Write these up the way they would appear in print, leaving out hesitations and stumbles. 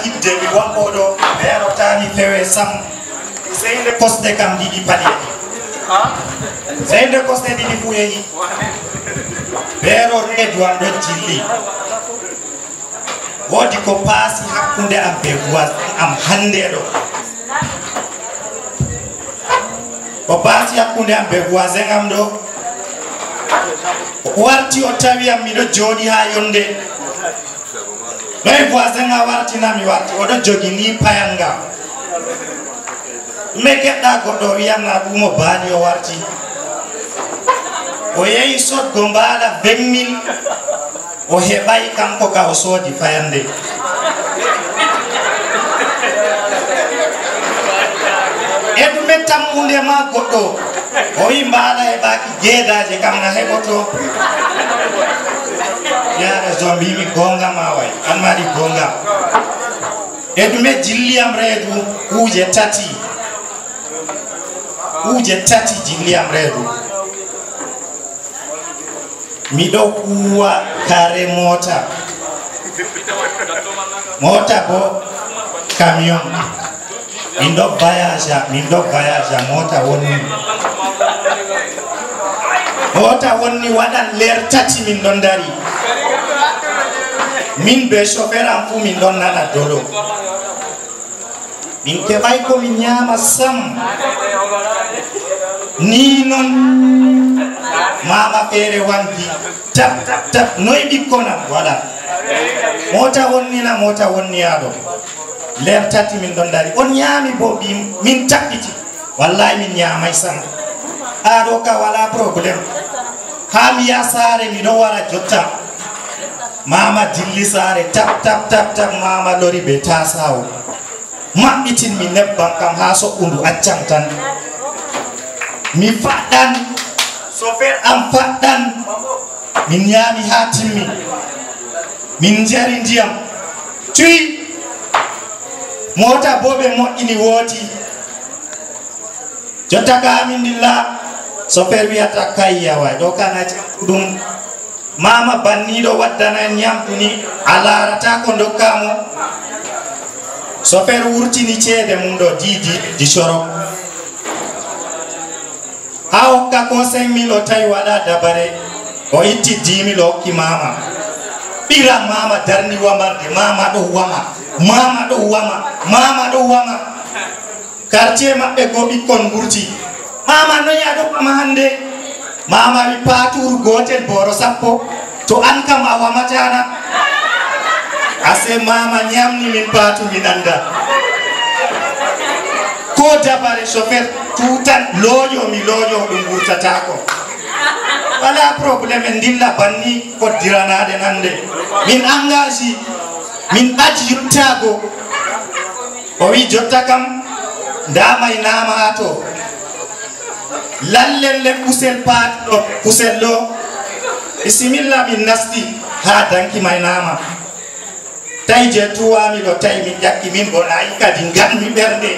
hidde mi wamboɗo ɓeero tami fewe sam seyde kosɗe kam ɗiɗi paɗi seyde kosɗe ɗiɗi fu yehi ɓeero reedu am ɗo jilli woodi ko paasi hakkunde am be voisin am hande ɗo ko paasi hakkunde am be voisin am ɗo o warti o tawi am miɗo jooɗi ha yonde noy voisin a wartina mi warti oɗo jogi ni payanga me geɗɗa goɗɗo wiyamna ɗum o baali o warti o yehi sodgo mbaala 20 000 o heɓay kanko ka o soodi fayande e ɗume tammude ma goɗɗo o wi mbaala heɓaki jeedaje kam na heɓoto yaara zo mbimi gonga ma way an maɗi gonga e ɗume jilliyam reedu kuuje tati jilliyam reedu miɗo huwa kare mota bo camion min ɗo voyage mota wonni waɗan leer tati min ɗon dari min be chauffeur am fu min ɗon nana dolo min keɓay ko min ñaama sam ni non mama feere wanti tap noy ɓikkonam waɗa mota wonniyaɗo leer tati min ɗon dari on ñaami bo min taɓɓiti wallahi min ñaamay sam aɗo ka wala probléme ha mi ya saare miɗo wara jotta mama dilli saare tap mama lori be tasawo maɓɓitin mi nebban kam ha soɓɓundu accam tan mi faɗɗan chauffeur am faɗɗan min ñaami ha timmi min jari ndiyam cuyi mota bo ɓe moƴƴini wooti jotta ka amin dilla chauffeur wiyata kayya way ɗo kana ɗum mama banniɗo waddana ñamdu ni a larata ko dokkamo chauffeur wurtini ceede mum ɗo di soro ha hokka ko 5 000 o tawi waɗa dabare o itti 10 000 o hokki mama ɓira mama darni wamarde mama ɗo wama quartier maɓɓe go ɓikkon ɓurti mama noyi aɗo wama hande mama wi paturu gotel boro 10 to an kam a wamatana ase mama ñamni min patu min anda ko dabare chauffeur tutan loƴo ɗum ɓurtatako wala probléme en dilla banni koddiranade nande min engage min aji yuttago o wi jotta kam ndamay nama ha to lallelle kusel paati ɗo kusel ɗo bisimilla min nasti ha danki may nama tawi je tuwami ɗo tawi min ƴakki min bonayi kadi ganmi ɓernde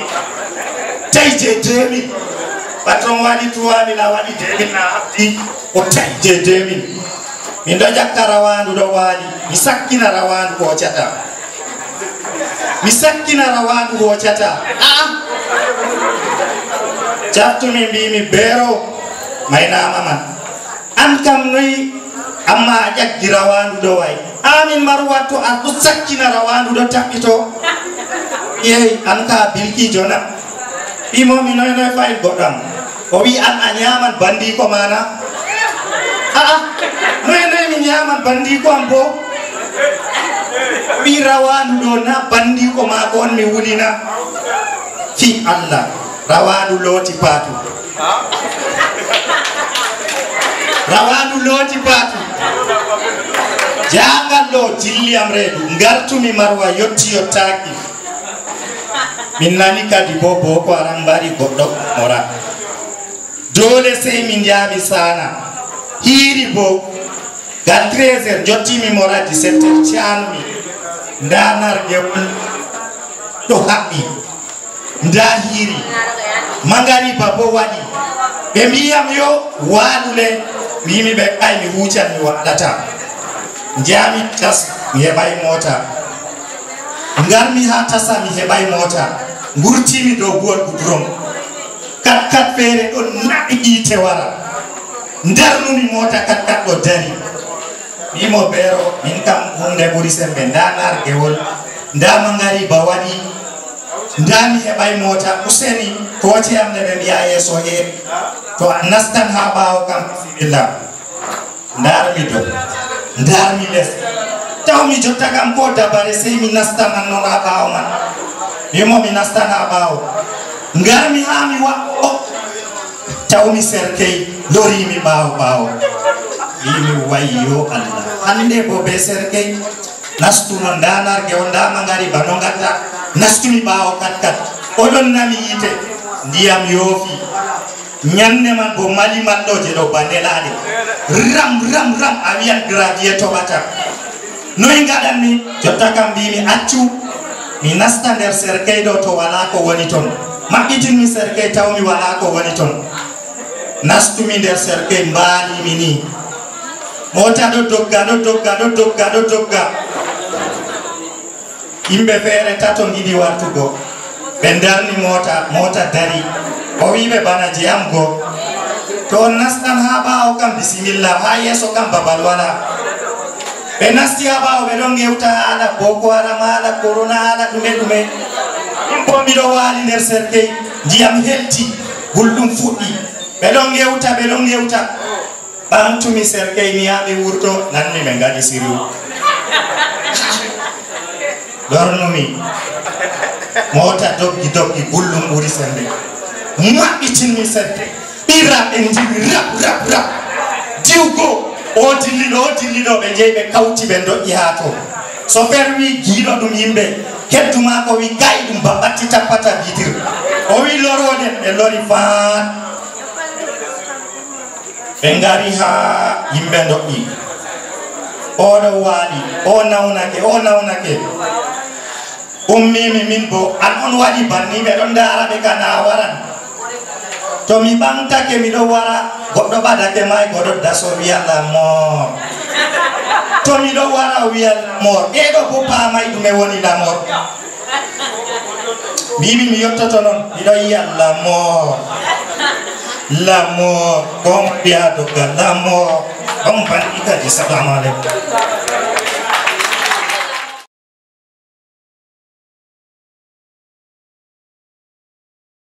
tawi je 2000 patron waɗi tuwami la waɗi 2000 na habdi o tawi je 2000 min ɗo ƴakka rawandu ɗo waali mi sakkina rawandu hocata jaftumi mbimi beero maynama man an kam noyi amma a ƴaggi rawandu ɗo way amin maru watto an ɗo sakkina rawandu ɗo taɓɓito yeyi an ka bilkijo na ɓimomi noy fayil goɗɗam o wi an a ñaman bandiko mana noy mi ñaman bandiko am bo wi rawandu ɗo na bandiko mako on mi wulina fi Allah rawandu looti patu jangal ɗo jilliyam reedu gartumi marwa yetti yottaki min nani kadi bo ko aran mbari goɗɗo mora dole sey min jaabi sana hiiri bo gal 13h jottimi mora 17h canmi ndanarge ɗo haɓɓi nda hiiri magariba bo waɗi ɓe mbiyam yo walule mbimi ɓe ɓay mi huucan mi waɗata jami tas mi heɓay mota ngarmi ha tasa mi heɓay mota ngurtimi dow gol goudron kat feere ɗo naɓi ƴiite wara ndarnumi mota kat ɗo dari wimo beero min kam hunde ɓuri sembe ndanar gewol ndama ngari ba waɗi ndami heɓay mota useni kooti am ne ɓe mbiya yeeso heeɓi to nastan ha ɓaawo kam bisimillah ndarmi dow ndarmi les taw mi jotta kam ko dabare sey mi nastanan noon ha ɓaawo man wimo mi nastan ha ɓaawo ngarmi ha mi waɗɗo tawmi serkey lorimi ɓaawo wimi wayyo Allah hande bo be serkey nastuno ndanarge o ndama ngari bano gatta nastumi ɓaawo kat oɗon nami yite ndiyam yoofi ñande man bo mali malɗoje ɗo bandelaɗe ram a wiyan gradie toɓata noy gaɗanmi jotta kam mbimi accu mi nasta nder serkey ɗo to wala ko woni ton maɓɓitinmi serkey tawmi wala ko woni ton nastumi nder serkey mbalimi ni mota ɗo dogga yimɓe feere tato giɗi wartugo ɓe darni mota dari o wiɓe bana jeyam go to on nastan ha ɓaawo kam bisimillah ha yeeso kam babal wala ɓe nasti ha ɓaawo ɓe ɗon gewta haala boko haram haala corona haala ɗume bo miɗo waali nder serkey ndiyam helti gulɗum fuɗɗi ɓe ɗon gewta ɓantumi serkey mi yaɓe wurto nanmi ɓe ngaɗi siriu dornumi mota doggi gullum ɓuri sembe maɓɓitinmi serkey ɓiraɓe jibi rap diwgo o dilliɗo ɓe jeeyi ɓe kawti ɓe doƴƴi ha to so ferwi giiɗo ɗum yimɓe kedduma ko wi gayi ɗum baɓatti tappata bitir o wi loroɗen ɓe lori faat ɓe ngari ha yimɓe doƴƴi oɗo waali o nawnake ummimi min bo an on waɗi banni ɓe ɗon dara ɓe kana waran to mi ɓamtake miɗo wara goɗɗo ɓadake may goɗɗo daso wiyalla mor to miɗo wara wiyal mor ɗeɗo bo pamay ɗume woni lamor mbimi mi yottoto noon miɗo yiya lamor gon mbiya dogga lamor on banɗi kadi salamu aleykum